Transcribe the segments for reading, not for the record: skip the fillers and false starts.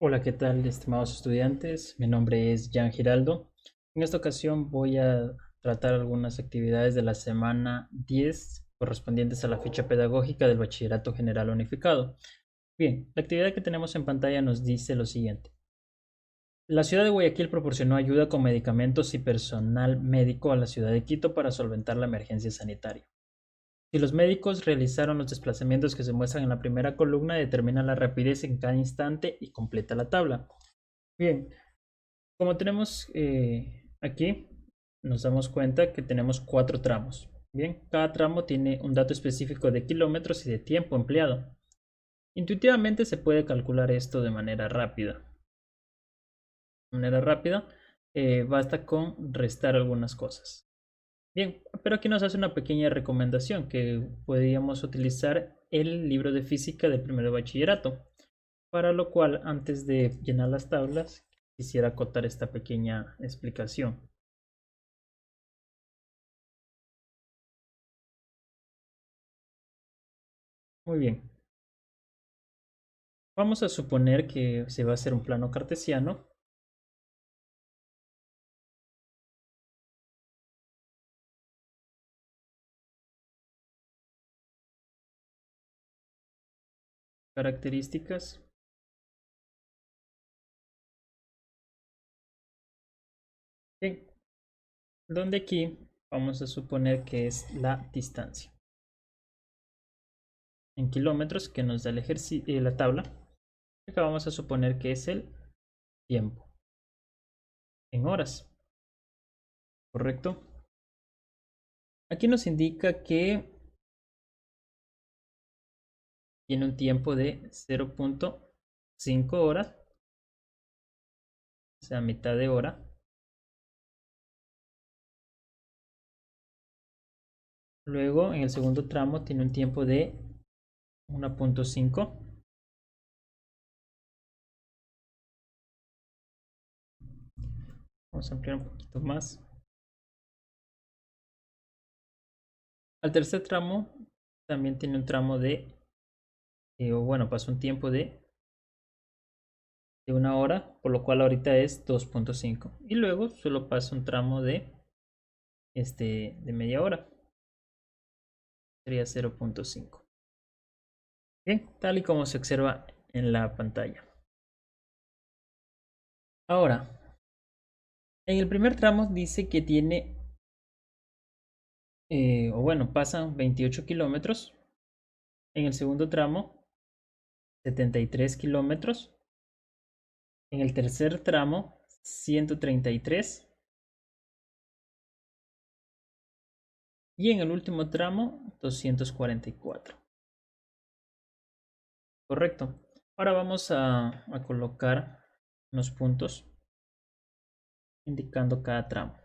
Hola, ¿qué tal, estimados estudiantes? Mi nombre es Jan Giraldo. En esta ocasión voy a tratar algunas actividades de la semana 10 correspondientes a la ficha pedagógica del Bachillerato General Unificado. Bien, la actividad que tenemos en pantalla nos dice lo siguiente. La ciudad de Guayaquil proporcionó ayuda con medicamentos y personal médico a la ciudad de Quito para solventar la emergencia sanitaria. Si los médicos realizaron los desplazamientos que se muestran en la primera columna, determina la rapidez en cada instante y completa la tabla. Bien, como tenemos aquí, nos damos cuenta que tenemos 4 tramos. Bien, cada tramo tiene un dato específico de kilómetros y de tiempo empleado. Intuitivamente se puede calcular esto de manera rápida. Basta con restar algunas cosas. Bien, pero aquí nos hace una pequeña recomendación que podríamos utilizar el libro de física del primer bachillerato, para lo cual antes de llenar las tablas quisiera acotar esta pequeña explicación. Muy bien, vamos a suponer que se va a hacer un plano cartesiano. Características. Bien, donde aquí vamos a suponer que es la distancia en kilómetros que nos da la tabla. Acá vamos a suponer que es el tiempo en horas, ¿correcto? Aquí nos indica que tiene un tiempo de 0.5 horas, o sea, mitad de hora. Luego, en el segundo tramo, tiene un tiempo de 1.5. Vamos a ampliar un poquito más. Al tercer tramo también tiene un tramo pasó un tiempo de 1 hora, por lo cual ahorita es 2.5. Y luego solo pasa un tramo de media hora, sería 0.5. Bien, tal y como se observa en la pantalla. Ahora, en el primer tramo dice que tiene, pasan 28 kilómetros. En el segundo tramo, 73 kilómetros. En el tercer tramo, 133. Y en el último tramo, 244. Correcto. Ahora vamos a colocar unos puntos indicando cada tramo.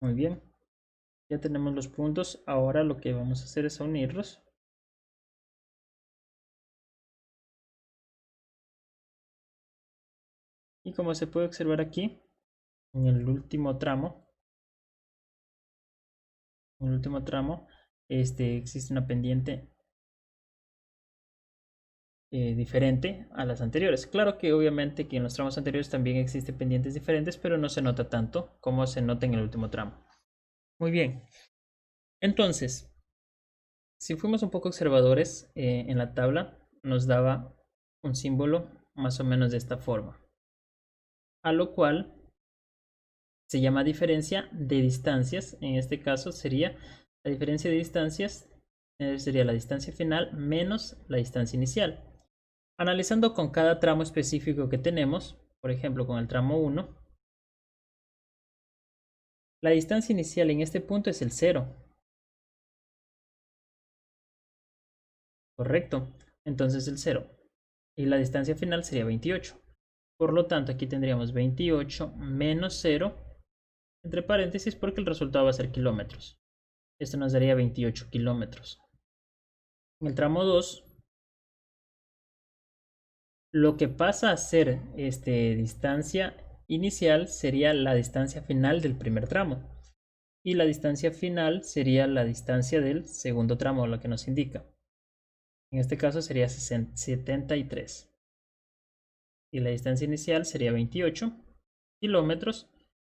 Muy bien. Ya tenemos los puntos. Ahora lo que vamos a hacer es unirlos. Y como se puede observar aquí, en el último tramo, existe una pendiente diferente a las anteriores. Claro que obviamente que en los tramos anteriores también existen pendientes diferentes, pero no se nota tanto como se nota en el último tramo. Muy bien. Entonces, si fuimos un poco observadores, en la tabla nos daba un símbolo más o menos de esta forma, a lo cual se llama diferencia de distancias. En este caso sería la diferencia de distancias, sería la distancia final menos la distancia inicial. Analizando con cada tramo específico que tenemos, por ejemplo con el tramo 1, la distancia inicial en este punto es el 0. Correcto. Entonces el 0. Y la distancia final sería 28. Por lo tanto, aquí tendríamos 28 menos 0, entre paréntesis, porque el resultado va a ser kilómetros. Esto nos daría 28 kilómetros. En el tramo 2, lo que pasa a ser distancia inicial sería la distancia final del primer tramo. Y la distancia final sería la distancia del segundo tramo, lo que nos indica. En este caso sería 73. Y la distancia inicial sería 28 kilómetros.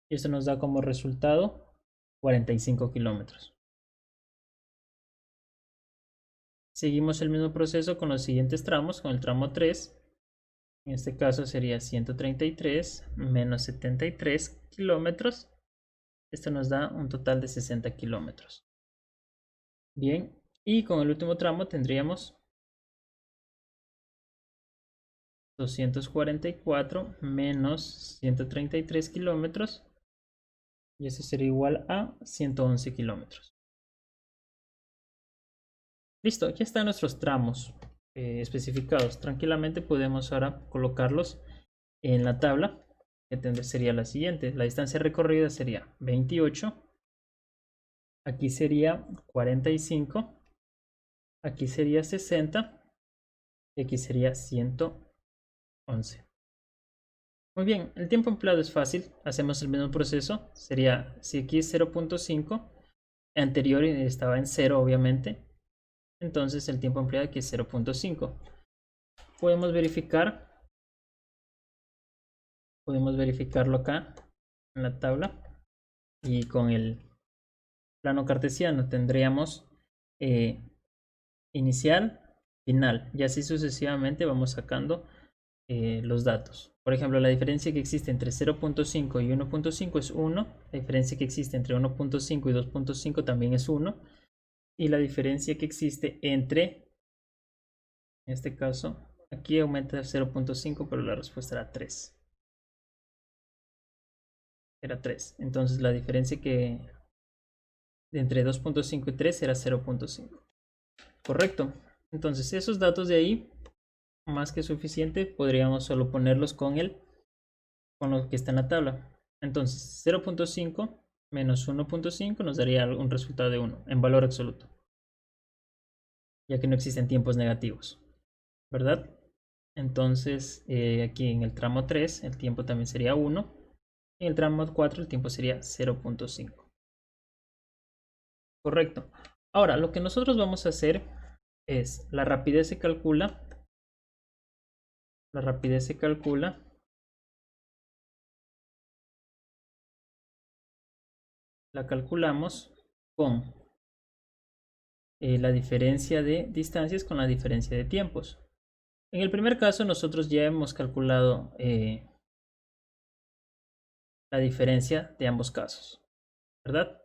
Y esto nos da como resultado 45 kilómetros. Seguimos el mismo proceso con los siguientes tramos, con el tramo 3. En este caso sería 133 menos 73 kilómetros. Esto nos da un total de 60 kilómetros. Bien, y con el último tramo tendríamos 244 menos 133 kilómetros. Y eso sería igual a 111 kilómetros. Listo, aquí están nuestros tramos especificados. Tranquilamente podemos ahora colocarlos en la tabla, que sería la siguiente. La distancia recorrida sería 28. Aquí sería 45. Aquí sería 60. Y aquí sería 111. Muy bien, el tiempo empleado es fácil. Hacemos el mismo proceso. Sería, si aquí es 0.5, anterior estaba en 0, obviamente. Entonces el tiempo empleado aquí es 0.5. Podemos verificarlo acá en la tabla. Y con el plano cartesiano tendríamos inicial, final. Y así sucesivamente vamos sacando los datos. Por ejemplo, la diferencia que existe entre 0.5 y 1.5 es 1. La diferencia que existe entre 1.5 y 2.5 también es 1. Y la diferencia que existe entre, en este caso, aquí aumenta 0.5, pero la respuesta era 3. Era 3. Entonces la diferencia que entre 2.5 y 3 era 0.5. Correcto. Entonces esos datos de ahí, más que suficiente, podríamos solo ponerlos con lo que está en la tabla. Entonces 0.5 menos 1.5 nos daría un resultado de 1 en valor absoluto, ya que no existen tiempos negativos, ¿verdad? Entonces aquí en el tramo 3 el tiempo también sería 1. En el tramo 4 el tiempo sería 0.5. Correcto. Ahora, lo que nosotros vamos a hacer es, la rapidez se calcula. La rapidez se calcula la calculamos con la diferencia de distancias con la diferencia de tiempos. En el primer caso nosotros ya hemos calculado la diferencia de ambos casos, ¿verdad?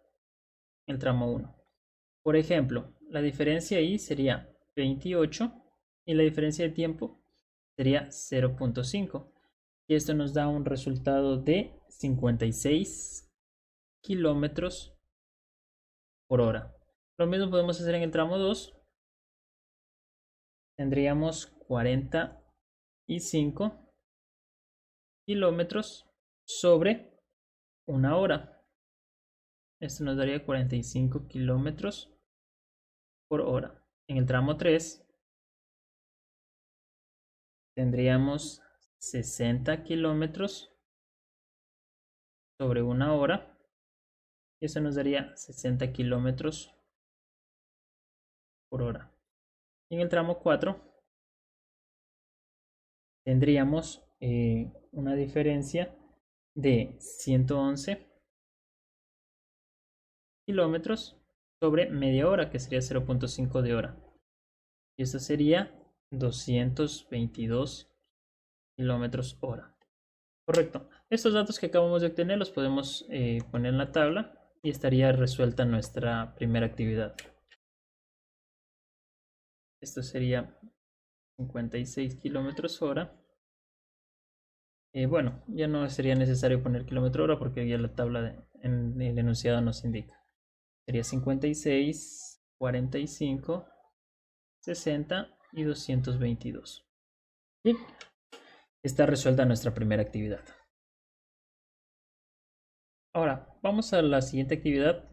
El tramo 1. Por ejemplo, la diferencia ahí sería 28 y la diferencia de tiempo sería 0.5. Y esto nos da un resultado de 56 kilómetros por hora. Lo mismo podemos hacer en el tramo 2. Tendríamos 45 kilómetros sobre una hora. Esto nos daría 45 kilómetros por hora. En el tramo 3 tendríamos 60 kilómetros sobre una hora. Y eso nos daría 60 kilómetros por hora. En el tramo 4 tendríamos una diferencia de 111 kilómetros sobre media hora, que sería 0.5 de hora. Y esto sería 222 kilómetros hora. Correcto. Estos datos que acabamos de obtener los podemos poner en la tabla y estaría resuelta nuestra primera actividad. Esto sería 56 kilómetros hora. Bueno, ya no sería necesario poner kilómetro hora porque ya la tabla en el enunciado nos indica. Sería 56, 45 60 y 222. Bien, está resuelta nuestra primera actividad. Ahora, vamos a la siguiente actividad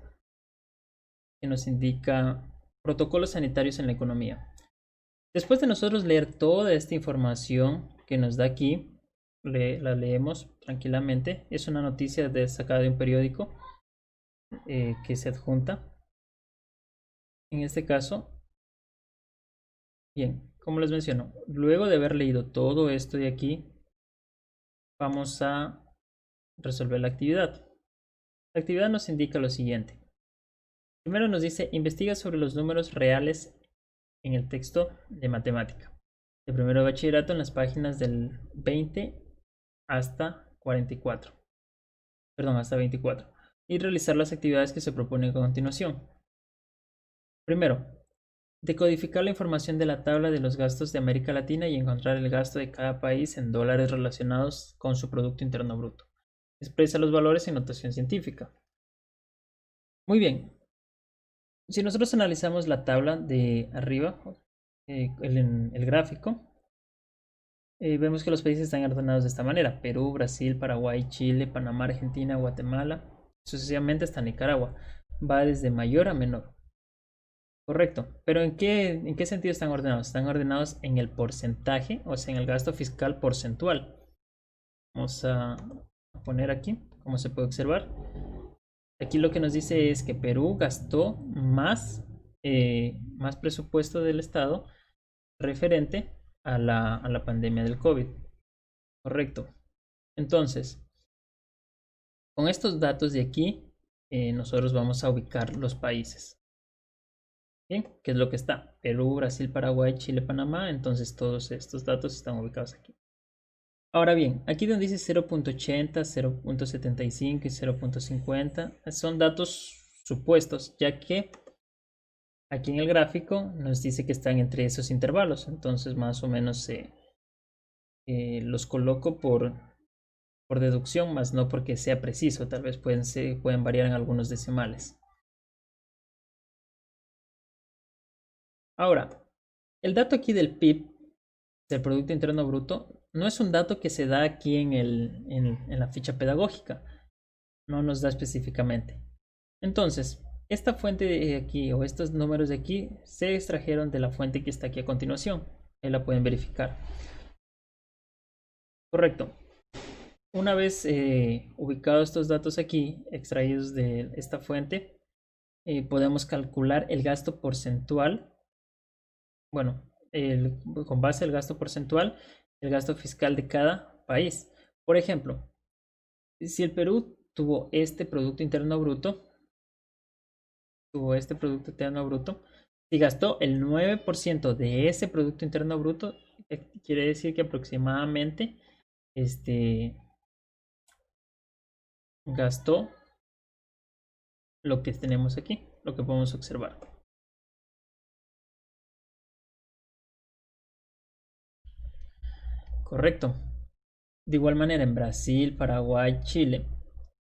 que nos indica protocolos sanitarios en la economía. Después de nosotros leer toda esta información que nos da aquí, la leemos tranquilamente. Es una noticia sacada de un periódico que se adjunta. En este caso, bien, como les menciono, luego de haber leído todo esto de aquí, vamos a resolver la actividad. La actividad nos indica lo siguiente. Primero nos dice, investiga sobre los números reales en el texto de matemática. De primero de bachillerato en las páginas del 20 hasta 44. Perdón, hasta 24. Y realizar las actividades que se proponen a continuación. Primero, decodificar la información de la tabla de los gastos de América Latina y encontrar el gasto de cada país en dólares relacionados con su Producto Interno Bruto. Expresa los valores en notación científica. Muy bien. Si nosotros analizamos la tabla de arriba, el gráfico, vemos que los países están ordenados de esta manera. Perú, Brasil, Paraguay, Chile, Panamá, Argentina, Guatemala, sucesivamente hasta Nicaragua. Va desde mayor a menor. Correcto. Pero ¿en qué sentido están ordenados? Están ordenados en el porcentaje, o sea, en el gasto fiscal porcentual. Vamos a poner aquí, como se puede observar. Aquí lo que nos dice es que Perú gastó más presupuesto del Estado referente a la pandemia del COVID. Correcto. Entonces, con estos datos de aquí, nosotros vamos a ubicar los países. Bien, ¿qué es lo que está? Perú, Brasil, Paraguay, Chile, Panamá. Entonces todos estos datos están ubicados aquí. Ahora bien, aquí donde dice 0.80, 0.75 y 0.50 son datos supuestos, ya que aquí en el gráfico nos dice que están entre esos intervalos. Entonces más o menos los coloco por deducción, más no porque sea preciso. Tal vez pueden variar en algunos decimales. Ahora, el dato aquí del PIB, del Producto Interno Bruto, no es un dato que se da aquí en la ficha pedagógica. No nos da específicamente. Entonces, esta fuente de aquí o estos números de aquí se extrajeron de la fuente que está aquí a continuación. Ahí la pueden verificar. Correcto. Una vez ubicados estos datos aquí, extraídos de esta fuente, podemos calcular el gasto porcentual. Bueno, con base al gasto porcentual, el gasto fiscal de cada país. Por ejemplo, si el Perú tuvo este Producto Interno Bruto, si gastó el 9% de ese Producto Interno Bruto, quiere decir que aproximadamente gastó lo que tenemos aquí, lo que podemos observar. Correcto. De igual manera en Brasil, Paraguay, Chile.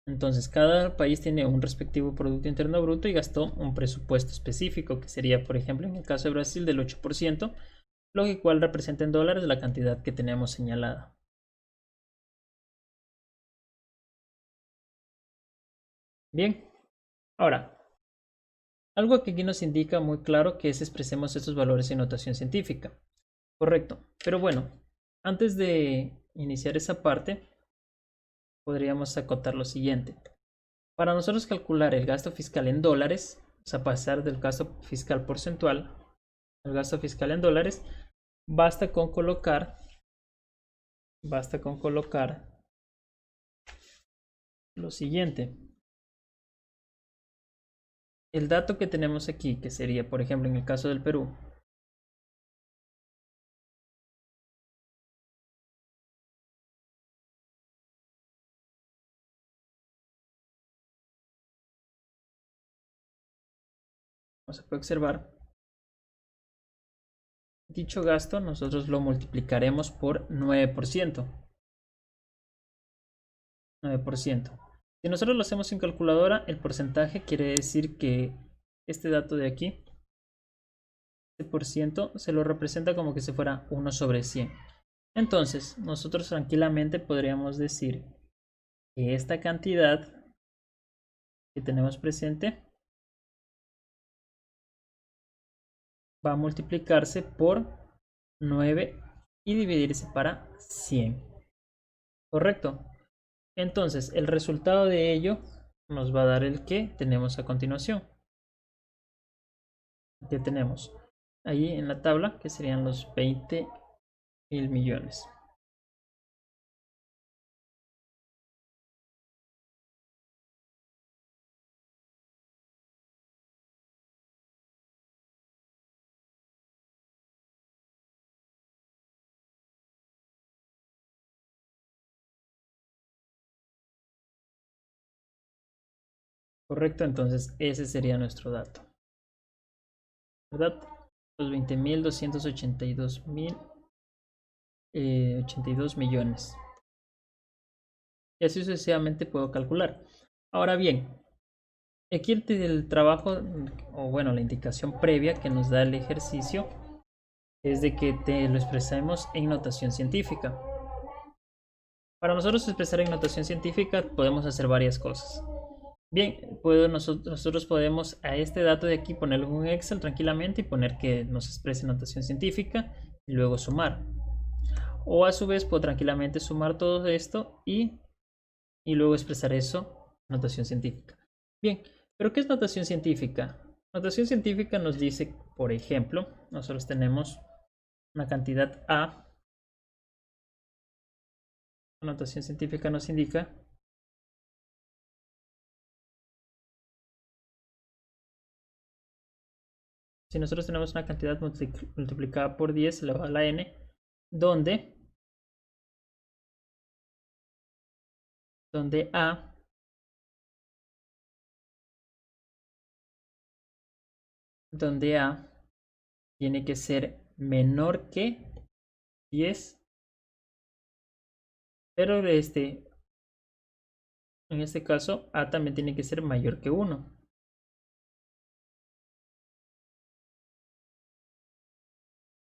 Entonces cada país tiene un respectivo Producto Interno Bruto y gastó un presupuesto específico, que sería, por ejemplo, en el caso de Brasil del 8%, lo cual representa en dólares la cantidad que tenemos señalada. Bien, ahora, algo que aquí nos indica muy claro que es expresemos estos valores en notación científica. Correcto, pero bueno, antes de iniciar esa parte, podríamos acotar lo siguiente. Para nosotros calcular el gasto fiscal en dólares, o sea, pasar del gasto fiscal porcentual al gasto fiscal en dólares, basta con colocar lo siguiente. El dato que tenemos aquí, que sería, por ejemplo, en el caso del Perú, como se puede observar, dicho gasto nosotros lo multiplicaremos por 9%. 9%. Si nosotros lo hacemos en calculadora, el porcentaje quiere decir que este dato de aquí por ciento se lo representa como que si fuera 1 sobre 100. Entonces, nosotros tranquilamente podríamos decir que esta cantidad que tenemos presente va a multiplicarse por 9 y dividirse para 100. ¿Correcto? Entonces, el resultado de ello nos va a dar el que tenemos a continuación. Que tenemos ahí en la tabla, que serían los 20.000 millones. Correcto, entonces ese sería nuestro dato, ¿verdad? Los 20.282.082 millones. Y así sucesivamente puedo calcular. Ahora bien, aquí el trabajo, o bueno, la indicación previa que nos da el ejercicio es de que te lo expresemos en notación científica. Para nosotros expresar en notación científica podemos hacer varias cosas. Bien, nosotros podemos a este dato de aquí ponerlo en un Excel tranquilamente y poner que nos exprese notación científica y luego sumar. O a su vez puedo tranquilamente sumar todo esto y luego expresar eso en notación científica. Bien, pero ¿qué es notación científica? Notación científica nos dice, por ejemplo, nosotros tenemos una cantidad A. La notación científica nos indica si nosotros tenemos una cantidad multiplicada por 10 elevado a la n, donde A tiene que ser menor que 10, pero en este caso A también tiene que ser mayor que 1.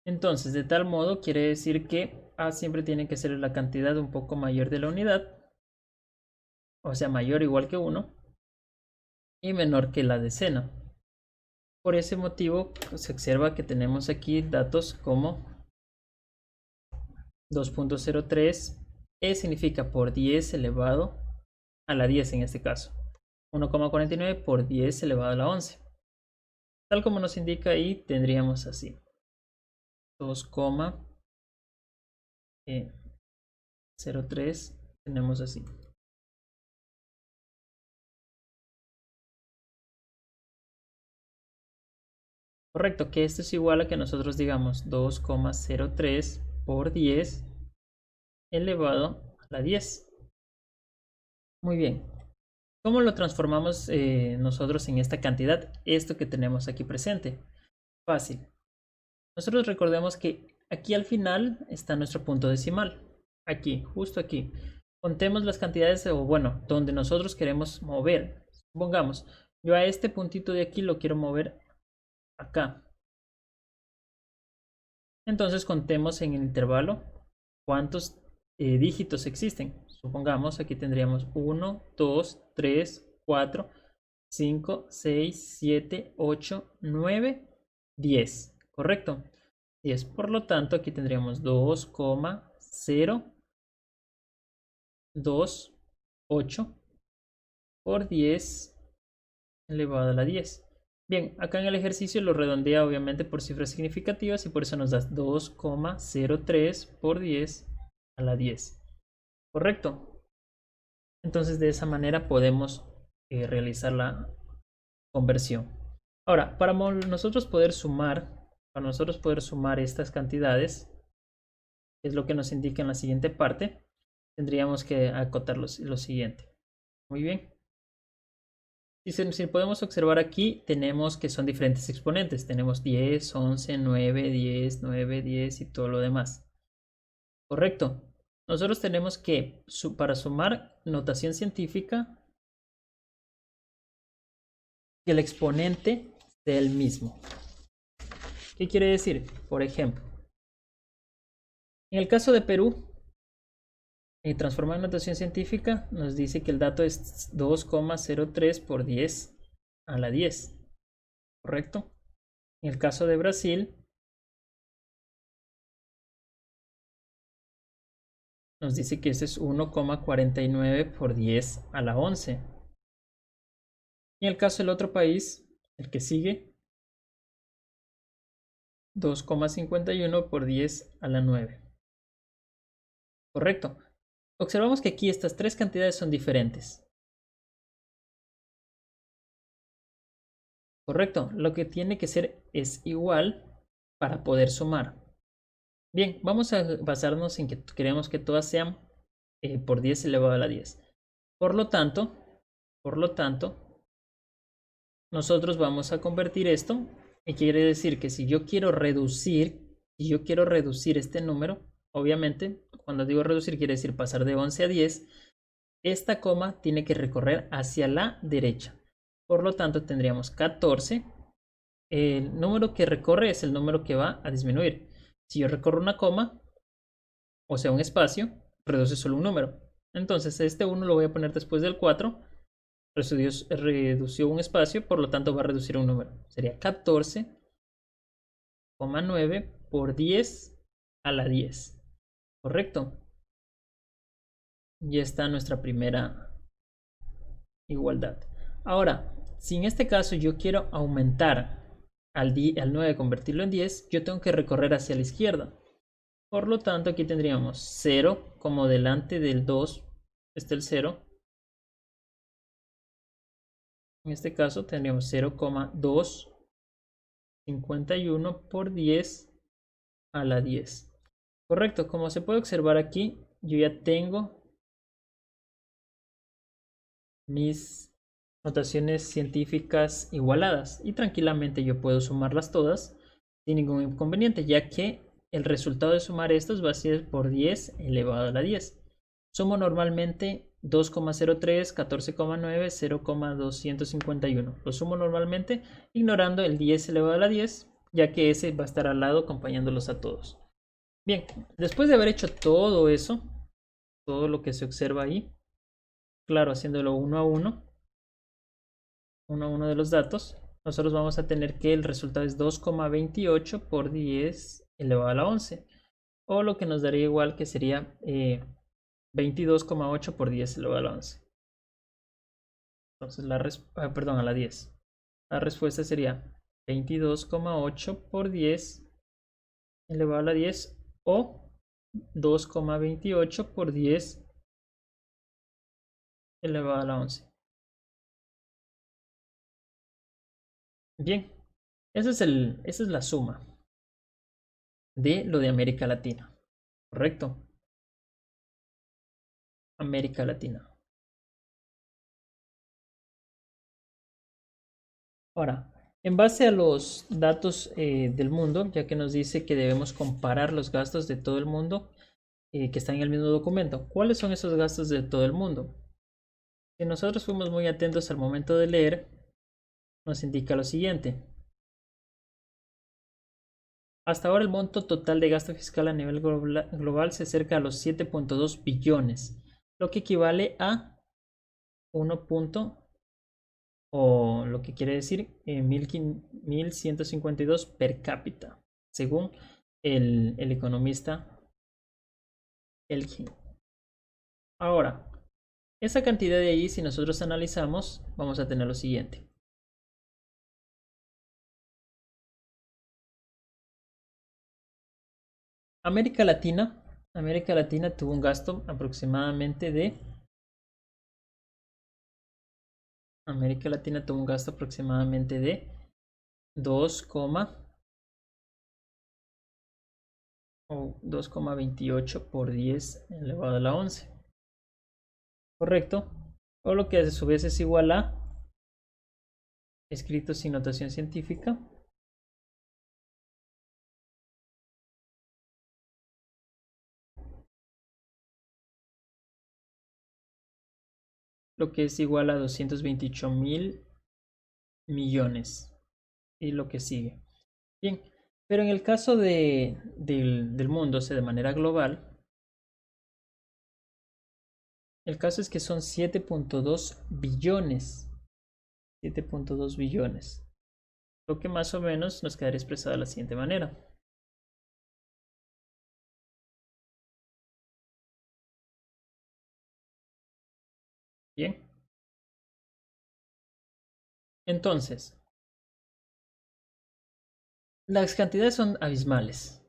Entonces, de tal modo quiere decir que A siempre tiene que ser la cantidad un poco mayor de la unidad, o sea, mayor o igual que 1, y menor que la decena. Por ese motivo se observa que tenemos aquí datos como 2.03, E significa por 10 elevado a la 10 en este caso, 1,49 por 10 elevado a la 11. Tal como nos indica ahí, tendríamos así 2,03, tenemos así. Correcto, que esto es igual a que nosotros digamos 2,03 por 10 elevado a la 10. Muy bien. ¿Cómo lo transformamos nosotros en esta cantidad? Esto que tenemos aquí presente. Fácil. Nosotros recordemos que aquí al final está nuestro punto decimal. Aquí, justo aquí. Contemos las cantidades, o bueno, donde nosotros queremos mover. Supongamos, yo a este puntito de aquí lo quiero mover acá. Entonces contemos en el intervalo cuántos dígitos existen. Supongamos aquí tendríamos 1, 2, 3, 4, 5, 6, 7, 8, 9, 10. ¿Correcto? 10. Por lo tanto, aquí tendríamos 2,028 por 10 elevado a la 10. Bien, acá en el ejercicio lo redondea obviamente por cifras significativas y por eso nos da 2,03 por 10 a la 10. ¿Correcto? Entonces de esa manera podemos realizar la conversión. Ahora, para nosotros poder sumar estas cantidades, que es lo que nos indica en la siguiente parte, tendríamos que acotar lo siguiente. Muy bien. Si podemos observar aquí, tenemos que son diferentes exponentes. Tenemos 10, 11, 9, 10, 9, 10 y todo lo demás. ¿Correcto? Nosotros tenemos que, para sumar notación científica, que el exponente sea el mismo. ¿Qué quiere decir? Por ejemplo, en el caso de Perú, transformar en notación científica nos dice que el dato es 2,03 por 10 a la 10, ¿correcto? En el caso de Brasil, nos dice que este es 1,49 por 10 a la 11. Y en el caso del otro país, el que sigue, 2,51 por 10 a la 9. Correcto. Observamos que aquí estas tres cantidades son diferentes. Correcto. Lo que tiene que ser es igual para poder sumar. Bien, vamos a basarnos en que queremos que todas sean por 10 elevado a la 10. Por lo tanto, nosotros vamos a convertir esto, y quiere decir que si yo quiero reducir este número, obviamente, cuando digo reducir quiere decir pasar de 11 a 10, esta coma tiene que recorrer hacia la derecha. Por lo tanto, tendríamos 14. El número que recorre es el número que va a disminuir. Si yo recorro una coma, o sea, un espacio, reduce solo un número. Entonces, este 1 lo voy a poner después del 4. Redució un espacio, por lo tanto va a reducir un número. Sería 14,9 por 10 a la 10. ¿Correcto? Ya está nuestra primera igualdad. Ahora, si en este caso yo quiero aumentar al 9, convertirlo en 10, yo tengo que recorrer hacia la izquierda. Por lo tanto, aquí tendríamos 0 como delante del 2 está el 0. En este caso tendríamos 0,251 por 10 a la 10. Correcto, como se puede observar aquí, yo ya tengo mis notaciones científicas igualadas y tranquilamente yo puedo sumarlas todas sin ningún inconveniente, ya que el resultado de sumar estos va a ser por 10 elevado a la 10. Sumo normalmente 2,03, 14,9, 0,251. Lo sumo normalmente ignorando el 10 elevado a la 10, ya que ese va a estar al lado acompañándolos a todos. Bien, después de haber hecho todo eso, todo lo que se observa ahí, claro, haciéndolo uno a uno de los datos, nosotros vamos a tener que el resultado es 2,28 por 10 elevado a la 11, o lo que nos daría igual que sería 22,8 por 10 elevado a la 11. Entonces, perdón, a la 10. La respuesta sería 22,8 por 10 elevado a la 10 o 2,28 por 10 elevado a la 11. Bien, esa es la suma de lo de América Latina. ¿Correcto? América Latina. Ahora, en base a los datos del mundo, ya que nos dice que debemos comparar los gastos de todo el mundo que están en el mismo documento, ¿cuáles son esos gastos de todo el mundo? Si nosotros fuimos muy atentos al momento de leer, nos indica lo siguiente. Hasta ahora el monto total de gasto fiscal a nivel global se acerca a los 7,2 billones, lo que equivale a 1. O lo que quiere decir 1.152 per cápita, según el economista Elkin. Ahora, esa cantidad de ahí, si nosotros analizamos, vamos a tener lo siguiente. América Latina tuvo un gasto aproximadamente de 2,28 por 10 elevado a la 11. ¿Correcto? O lo que a su vez es igual a, escrito sin notación científica, lo que es igual a 228,000 millones y lo que sigue. Bien, Pero en el caso del mundo, o sea, de manera global, el caso es que son 7.2 billones. 7.2 billones. Lo que más o menos nos quedaría expresado de la siguiente manera. Bien. Entonces, las cantidades son abismales.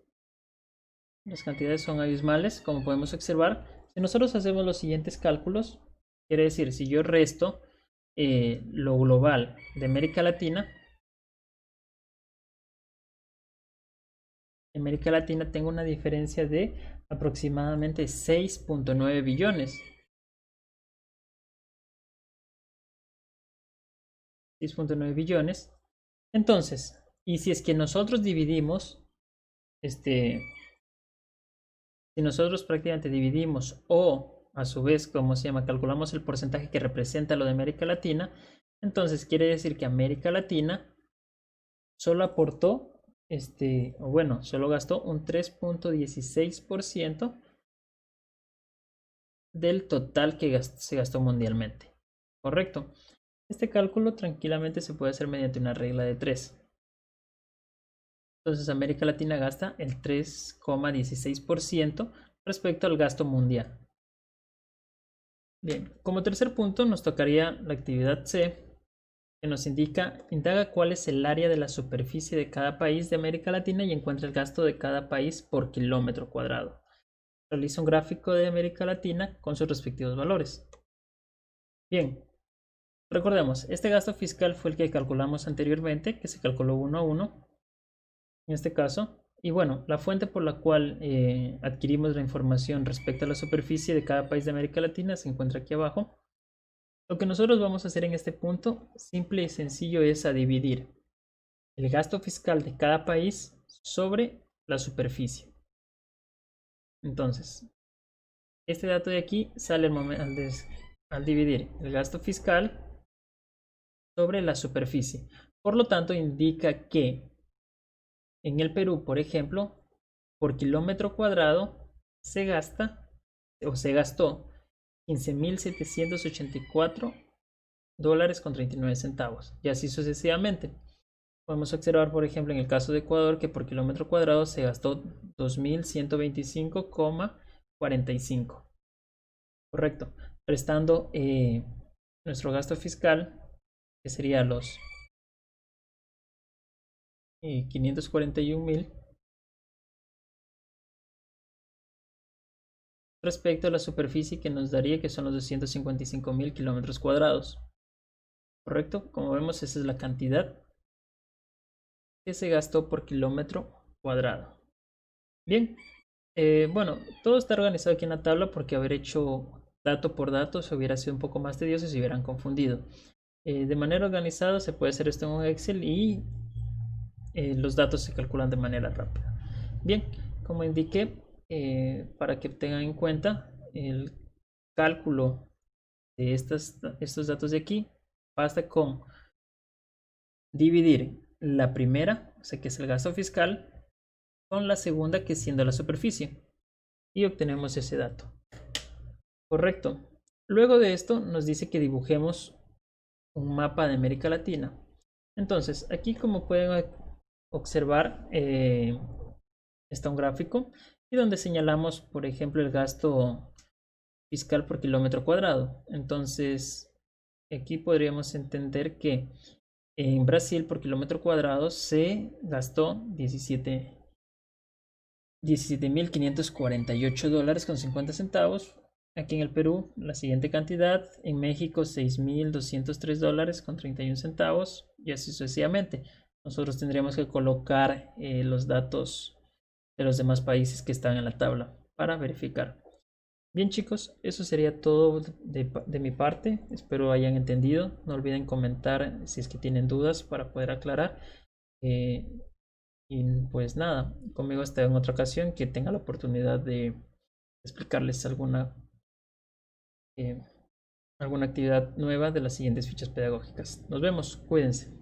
Las cantidades son abismales, como podemos observar. Si nosotros hacemos los siguientes cálculos, quiere decir, si yo resto lo global de América Latina, en América Latina tengo una diferencia de aproximadamente 6.9 billones. 6.9 billones. Entonces, y si es que nosotros dividimos, si nosotros prácticamente dividimos o a su vez, como se llama, calculamos el porcentaje que representa lo de América Latina, entonces quiere decir que América Latina solo aportó, o bueno, solo gastó un 3.16% del total que se gastó mundialmente. ¿Correcto? Este cálculo tranquilamente se puede hacer mediante una regla de 3. Entonces América Latina gasta el 3,16% respecto al gasto mundial. Bien, como tercer punto nos tocaría la actividad C, que nos indaga cuál es el área de la superficie de cada país de América Latina y encuentra el gasto de cada país por kilómetro cuadrado. Realiza un gráfico de América Latina con sus respectivos valores. Bien, recordemos, este gasto fiscal fue el que calculamos anteriormente, que se calculó 1 a 1 en este caso. Y bueno, la fuente por la cual adquirimos la información respecto a la superficie de cada país de América Latina se encuentra aquí abajo. Lo que nosotros vamos a hacer en este punto, simple y sencillo, es a dividir el gasto fiscal de cada país sobre la superficie. Entonces, este dato de aquí sale al dividir el gasto fiscal sobre la superficie. Por lo tanto, indica que en el Perú, por ejemplo, por kilómetro cuadrado se gasta o se gastó 15.784 dólares con 39 centavos y así sucesivamente. Podemos observar, por ejemplo, en el caso de Ecuador, que por kilómetro cuadrado se gastó 2.125,45. Correcto. Prestando nuestro gasto fiscal, que sería los 541.000 respecto a la superficie que nos daría, que son los 255.000 kilómetros cuadrados. Correcto. Como vemos, esa es la cantidad que se gastó por kilómetro cuadrado. Bien. Bueno, todo está organizado aquí en la tabla porque haber hecho dato por dato se hubiera sido un poco más tedioso y se hubieran confundido. De manera organizada se puede hacer esto en un Excel y los datos se calculan de manera rápida. Bien, como indiqué, para que tengan en cuenta el cálculo de estos datos de aquí, basta con dividir la primera, o sea que es el gasto fiscal, con la segunda, que siendo la superficie, y obtenemos ese dato. Correcto. Luego de esto nos dice que dibujemos un mapa de América Latina. Entonces, aquí como pueden observar, está un gráfico y donde señalamos, por ejemplo, el gasto fiscal por kilómetro cuadrado. Entonces, aquí podríamos entender que en Brasil por kilómetro cuadrado se gastó 17.548 dólares con 50 centavos. Aquí en el Perú, la siguiente cantidad. En México, 6.203 dólares con 31 centavos. Y así sucesivamente. Nosotros tendríamos que colocar los datos de los demás países que están en la tabla para verificar. Bien, chicos, eso sería todo de mi parte. Espero hayan entendido. No olviden comentar si es que tienen dudas para poder aclarar. Y pues nada, conmigo hasta en otra ocasión que tenga la oportunidad de explicarles alguna actividad nueva de las siguientes fichas pedagógicas. Nos vemos, cuídense.